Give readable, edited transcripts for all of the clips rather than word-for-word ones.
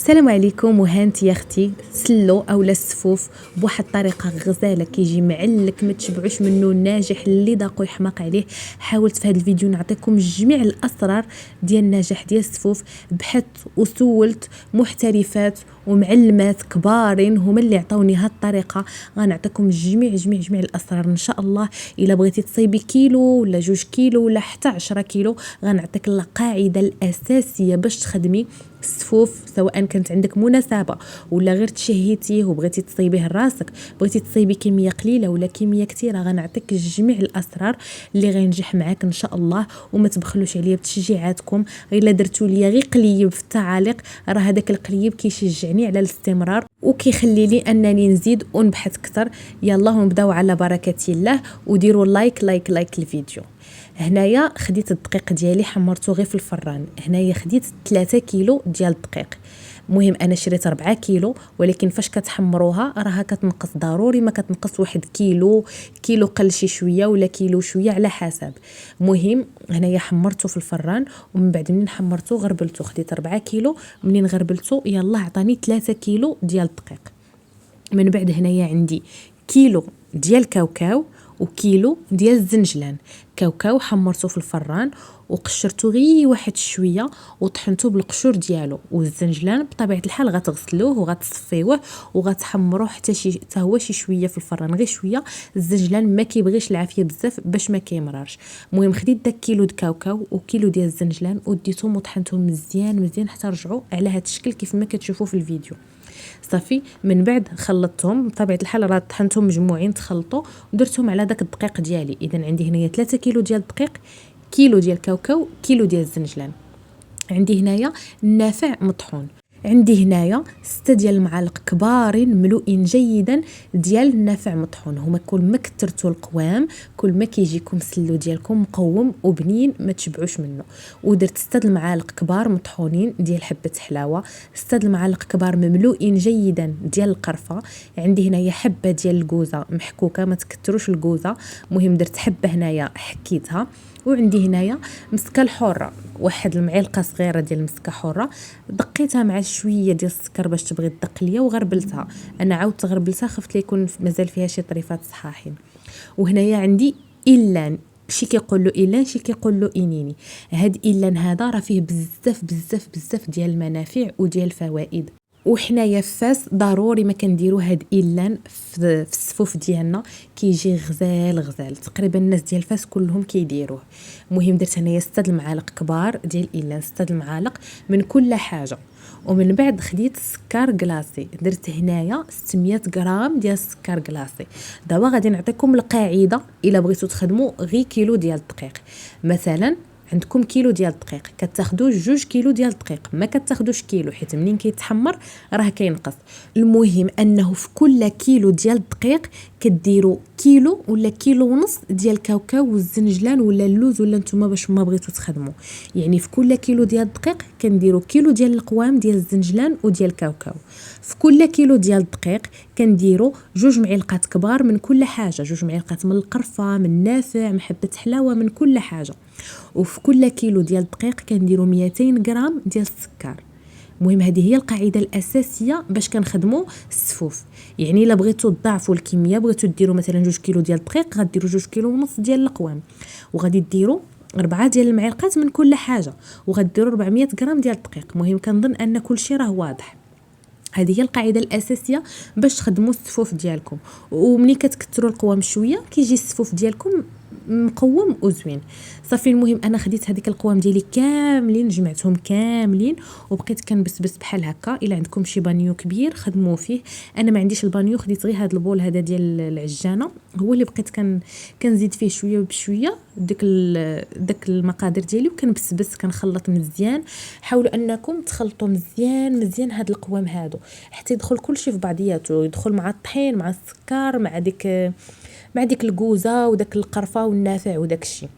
السلام عليكم وهانتي يا اختي. سلو اولا السفوف بواحد الطريقه غزاله كيجي معلك ما تشبعوش منه، الناجح اللي ذاقو يحماق عليه. حاولت في هذا الفيديو نعطيكم جميع الاسرار ديال النجاح ديال السفوف، بحثت وسولت محترفات ومعلمات كبارين هما اللي عطاوني هاد الطريقه. غنعطيكم جميع الاسرار ان شاء الله. الا بغيتي تصايبي كيلو ولا 2 كيلو ولا حتى 10 كيلو، غنعطيك القاعده الاساسيه باش تخدمي السفوف، سواء كانت عندك مناسبه ولا غير تشهيتيه وبغيتي تصيبيه لراسك، بغيتي تصيبي كميه قليله ولا كميه كثيره. غنعطيك جميع الاسرار اللي غينجح معاك ان شاء الله. وما تبخلوش عليا بتشجيعاتكم، غير الا درتوا لي غير قليب في التعاليق، راه هذاك القليب كيشجعني على الاستمرار وكيخلي لي انني نزيد ونبحث اكثر. يلا نبداو على بركه الله، وديروا لايك الفيديو. هنايا خديت الدقيق ديالي حمرته غير في الفران. هنايا خديت 3 كيلو ديال الدقيق. مهم انا شريت 4 كيلو، ولكن فاش كتحمروها راها كتنقص، ضروري ما كتنقص 1 كيلو قل شي شويه ولا كيلو شويه على حسب. مهم هنايا حمرته في الفران، ومن بعد منين حمرته غربلته. خديت 4 كيلو، منين غربلته يلا عطاني 3 كيلو ديال الدقيق. من بعد هنايا عندي كيلو ديال الكاوكاو وكيلو ديال الزنجلان. كاوكاو حمرته في الفران وقشرته غير واحد شويه وطحنته بالقشور ديالو، والزنجلان بطبيعه الحال غتغسلوه وغتصفيوه وغتحمروه حتى هو شي شويه في الفران، غير شويه. الزنجلان ما كيبغيش العافيه بزاف باش ما كيمررش. المهم خديت داك كيلو د كاوكاو وكيلو ديال الزنجلان وديتهم وطحنتهم مزيان حتى رجعوا على هذا الشكل كيف ما كتشوفوا في الفيديو. صافي من بعد خلطتهم، بطبيعه الحال راه طحنتهم مجموعين تخلطوا ودرتهم على داك الدقيق ديالي. اذا عندي هنايا 3 كيلو ديال الدقيق، كيلو ديال الكاوكاو، كيلو ديال الزنجلان. عندي هنايا النافع مطحون. عندي هنايا 6 ديال المعالق كبارين ملوئين جيدا ديال النافع مطحون. هما كل ما كثرتوا القوام كل ما كيجيكم السلو ديالكم مقوم وبنين ما تشبعوش منه. ودرت 6 المعالق كبار مطحونين ديال حبه حلاوه، 6 المعالق كبار مملوئين جيدا ديال القرفه. عندي هنايا حبه ديال الكوزه محكوكه، ما تكثروش الكوزه. مهم درت حبه هنايا حكيتها. وعندي هنايا مسكه الحره، واحد المعلقه صغيره ديال المسكه حره، دقيتها مع شويه ديال السكر باش تبغي تدق ليا وغربلتها. انا عاودت غربلتها خفت لي يكون مازال فيها شي طريفات صحاحين. وهنايا عندي إلان، شي كيقول له إلان شي كيقول له إنيني. هاد إلان هذا راه فيه بزاف ديال المنافع وديال الفوائد. وحنايا في فاس ضروري ما كنديروا هاد إلان في السفوف ديالنا، كيجي غزال تقريبا الناس ديال فاس كلهم كيديروه. مهم درت هنايا 6 المعالق كبار ديال إلان، 6 المعالق من كل حاجه. ومن بعد خديت السكر كلاصي، درت هنايا 600 غرام ديال السكر كلاصي. دابا غادي نعطيكم القاعده الا بغيتو تخدموا غير كيلو ديال الدقيق. مثلا عندكم كيلو ديال الدقيق كتاخذوا 2 كيلو ديال الدقيق، ما كتاخذوش كيلو حيت منين كيتحمر راه كينقص. المهم انه في كل كيلو ديال الدقيق كديروا كيلو ولا كيلو ونص ديال الكاوكاو والزنجلان ولا اللوز ولا نتوما باش ما بغيتو تخدموا. يعني في كل كيلو ديال الدقيق كنديروا كيلو ديال القوام ديال الزنجلان وديال الكاوكاو. في كل كيلو ديال الدقيق كنديروا 2 معلقات كبار من كل حاجه، 2 معلقات من القرفه، من النافع، من حبه حلاوه، من كل حاجه. وفي كل كيلو ديال الدقيق كنديروا 200 غرام ديال السكر. المهم هذه هي القاعده الاساسيه باش كنخدموا السفوف. يعني الا بغيتوا تضاعفوا الكميه، بغيتوا ديروا مثلا 2 كيلو ديال الدقيق غديروا 2 كيلو ونص ديال القوام، وغادي ديروا 4 ديال المعلقات من كل حاجه، وغديروا 400 غرام ديال الدقيق. المهم كنظن ان كل شيء راه واضح. هذه هي القاعده الاساسيه باش تخدموا السفوف ديالكم. ومني كتكثروا القوام شويه كيجي السفوف ديالكم مقوم وزوين. صافي المهم انا خديت هذيك القوام ديالي كاملين، جمعتهم كاملين وبقيت كنبسبس بحال هكا. الا عندكم شي بانيو كبير خدموا فيه. انا ما عنديش البانيو، خديت غير هذا البول هذا ديال العجانه، هو اللي بقيت كنزيد فيه شويه بشويه داك المقادير ديالي وكنبسبس كنخلط مزيان. حاولوا انكم تخلطوا مزيان هذا القوام هادو حتى يدخل كلشي في بعضياته، يدخل مع الطحين مع السكر مع ديك الكوزه وداك القرفه والنافع وداك الشيء.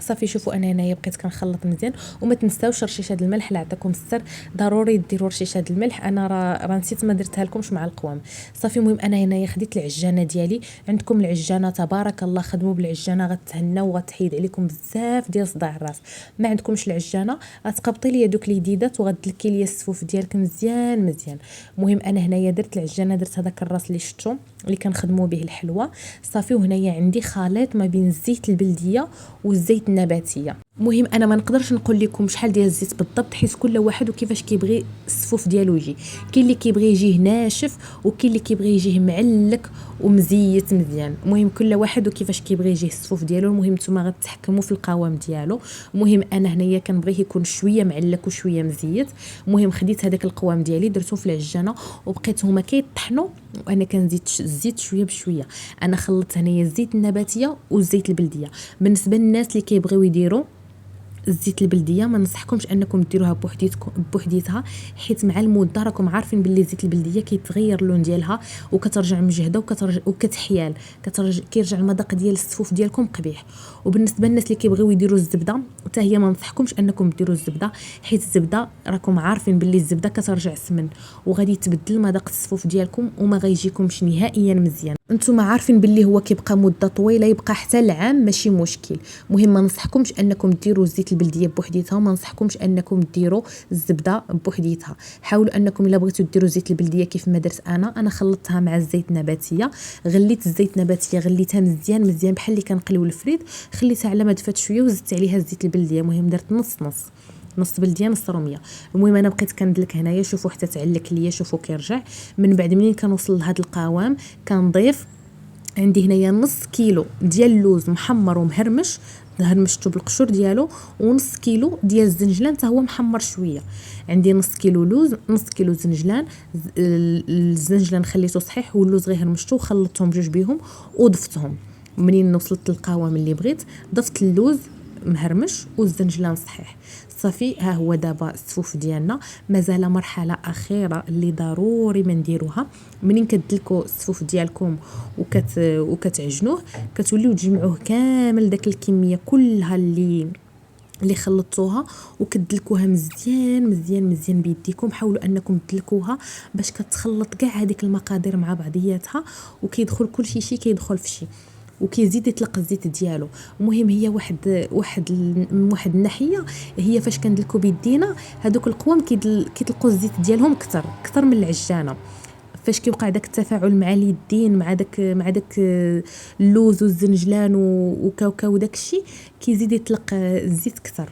صافي شوفوا انا هنايا بقيت كنخلط مزيان. وما تنساوش رشيشه الملح اللي عطاكم السر، ضروري ديروا رشيشه الملح. انا راه نسيت ما درتها لكمش مع القوام. صافي المهم انا هنايا خديت العجانه ديالي. عندكم العجانه تبارك الله، خدموا بالعجانه غتهناو وغتحيد عليكم بزاف ديال صداع الراس. ما عندكمش العجانه غتقبطي ليا دوك اليديدات وغتدلكي ليا السفوف ديالك مزيان مزيان. المهم انا هنايا درت العجانه، درت هذاك الراس اللي شفتو اللي كنخدموا به الحلوه. صافي وهنايا عندي خليط ما بين الزيت البلديه والزيت النباتيه. المهم انا ما نقدرش نقول لكم شحال ديال الزيت بالضبط، حيت كل واحد وكيفاش كيبغي السفوف ديالو يجي. كاين اللي كيبغي يجيه ناشف وكاين اللي كيبغي يجيه معلك ومزيت مزيان. المهم كل واحد وكيفاش كيبغي يجيه السفوف ديالو. المهم نتوما غتحكموا في القوام ديالو. المهم انا هنايا كنبغيه يكون شويه معلك وشويه مزيت. المهم خديت هذاك القوام ديالي درته في العجانه وبقيت هما كيطحنوا وانا كنزيد الزيت شويه بشويه. انا خلطت هنايا الزيت النباتيه والزيت البلديه. بالنسبه للناس اللي كيبغيو يديروا الزيت البلديه ما ننصحكمش انكم ديروها بوحديتها، حيت مع المده راكم عارفين باللي الزيت البلديه كيتغير اللون ديالها وكترجع مجهده وكتحيال، كيرجع المذاق ديال السفوف ديالكم قبيح. وبالنسبه للناس اللي كيبغيو يديروا الزبده حتى هي ما ننصحكمش انكم ديروا الزبده، حيت الزبده راكم عارفين باللي الزبده كترجع سمن وغادي تبدل مذاق السفوف ديالكم وما غيجيكمش نهائيا مزيان. انتم عارفين باللي هو كيبقى مده طويله، يبقى حتى العام ماشي مشكل. مهم ما ننصحكمش انكم ديروا الزيت البلديه بوحديتها وما ننصحكمش انكم ديروا الزبده بوحديتها. حاولوا انكم الا بغيتوا ديروا الزيت البلديه كيف ما درت انا خلطتها مع الزيت النباتيه. غليت الزيت النباتيه غليتها مزيان مزيان بحال اللي كنقليو الفريد، خليتها على ما دفات شويه وزدت عليها الزيت البلديه. مهم درت نص بلديه نص روميه. المهم انا بقيت كندلك هنايا، شوفوا حتى تعلك ليا، شوفوا كيرجع. من بعد منين كنوصل لهذا القوام كنضيف عندي هنايا نص كيلو ديال اللوز محمر ومهرمش، هرمشته بالقشور ديالو، ونص كيلو ديال الزنجلان حتى هو محمر شويه. عندي نص كيلو لوز، نص كيلو زنجلان. الزنجلان خليته صحيح واللوز غير هرمشته وخلطتهم بجوج بيهم وضفتهم. منين وصلت للقوام اللي بغيت ضفت اللوز مهرمش والزنجلان صحيح. صافي ها هو دابا السفوف ديالنا. مازال مرحله اخيره اللي ضروري ما نديروها. منين كتدلكوا السفوف ديالكم وكتعجنوه كتوليو تجمعوه كامل داك الكميه كلها اللي خلطتوها وكتدلكوها مزيان مزيان مزيان بيديكم. حاولوا انكم تدلكوها باش كتخلط كاع هذيك المقادير مع بعضياتها وكيدخل كل شيء كيدخل في شيء وكيزيد يطلق الزيت ديالو. المهم هي واحد الناحيه هي فاش كندلكو بيدينا هذوك القوام كيطلقوا الزيت ديالهم كثر من العجانه. فاش كيوقع داك التفاعل مع اليدين مع داك اللوز والزنجلان وكاوكاو داك الشيء كيزيد يطلق الزيت كثر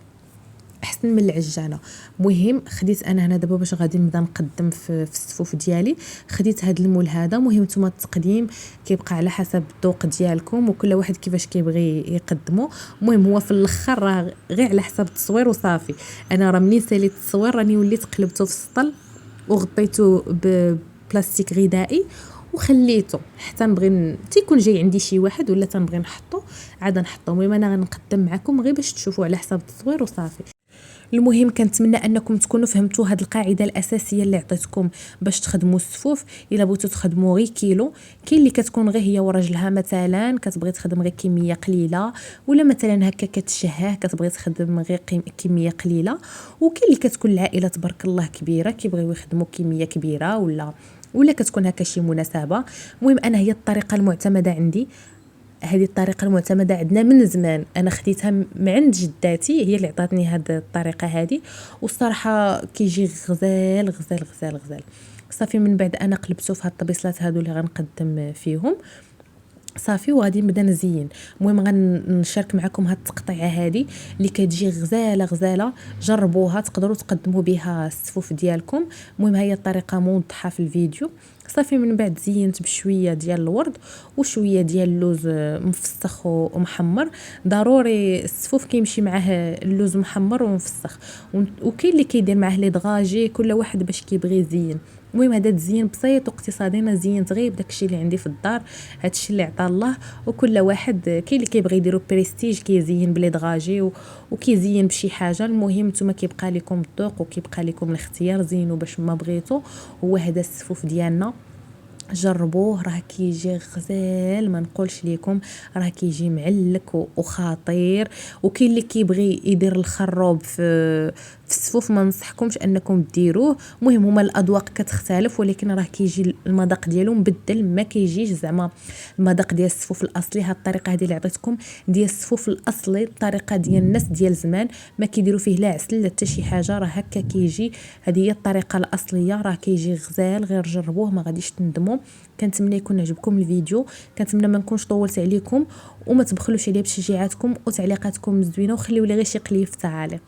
احسن من العجانه. مهم خديت انا هنا دابا باش غادي نبدا نقدم في السفوف ديالي. خديت هذا المول هذا. مهم نتوما التقديم كيبقى على حسب الذوق ديالكم وكل واحد كيفاش كيبغي يقدمه. المهم هو في الاخر راه غير على حسب التصوير وصافي. انا راه منين ساليت التصوير راني وليت قلبته في السطل وغطيته بلاستيك غذائي وخليته حتى نبغي تيكون جاي عندي شي واحد ولا تنبغي نحطه عاد نحطه. المهم انا غنقدم معكم غير باش تشوفوا على حساب التصوير وصافي. المهم كنتمنى انكم تكونوا فهمتوا هذه القاعده الاساسيه اللي عطيتكم باش تخدموا السفوف. الا بغيتوا تخدموا غير كيلو، كاين اللي كتكون غير هي ورجلها مثلا كتبغي تخدم غير كميه قليله، ولا مثلا هكا كتشهاه كتبغي تخدم غير كميه قليله، وكاين اللي كتكون العائله تبارك الله كبيره كيبغيو يخدموا كميه كبيره ولا كتكون هكا شي مناسبه. المهم انا هي الطريقه المعتمده عندي. هذه الطريقه المعتمده عندنا من زمان، انا خديتها من عند جداتي هي اللي عطاتني هذه الطريقه هذه، والصراحه كيجي غزال غزال غزال غزال. صافي من بعد انا قلبته في هاد الطبيصلات هادو اللي غنقدم فيهم صافي وغادي نبدا نزين. المهم غنشارك معكم هاد التقطيعه هذه اللي كتجي غزاله غزاله، جربوها تقدروا تقدموا بها السفوف ديالكم. المهم هي الطريقه موضحه في الفيديو. صافي من بعد زينت بشويه ديال الورد وشويه ديال اللوز مفسخ ومحمر. ضروري السفوف كيمشي معاه اللوز محمر ومفسخ، وكاين اللي كيدير معاه لي دغاجي، كل واحد باش كيبغي يزين. المهم هذا تزيين بسيط واقتصادي، انا زينت غير بداكشي اللي عندي في الدار، هادشي اللي عطا الله. وكل واحد كاين اللي كيبغي يديرو بريستيج كيزين بلي دغاجي وكيزين بشي حاجه. المهم نتوما كيبقى لكم الذوق وكيبقى لكم الاختيار، زينوا باش ما بغيتو. هو هذا السفوف ديالنا جربوه، راه كيجي غزال ما نقولش لكم، راه كيجي معلك وخطير. وكاين اللي كيبغي يدير الخروب في السفوف، ما ننصحكمش انكم ديروه. المهم هما الاذواق كتختلف، ولكن راه كيجي المذاق ديالو مبدل، ما كيجيش زعما المذاق ديال السفوف الاصلي. هاد الطريقه هذه اللي عطيتكم ديال السفوف الاصلي، الطريقه ديال الناس ديال زمان، ما كيديروا فيه لا عسل لا حتى شي حاجه، راه هكا كيجي. هذه هي الطريقه الاصليه، راه كيجي غزال، غير جربوه ما غاديش تندموا. كنتمنى يكون عجبكم الفيديو، كنتمنى ما نكونش طولت عليكم، وما تبخلوش عليا بتشجيعاتكم وتعليقاتكم الزوينه، وخليوا لي غير شي قليل في التعاليق.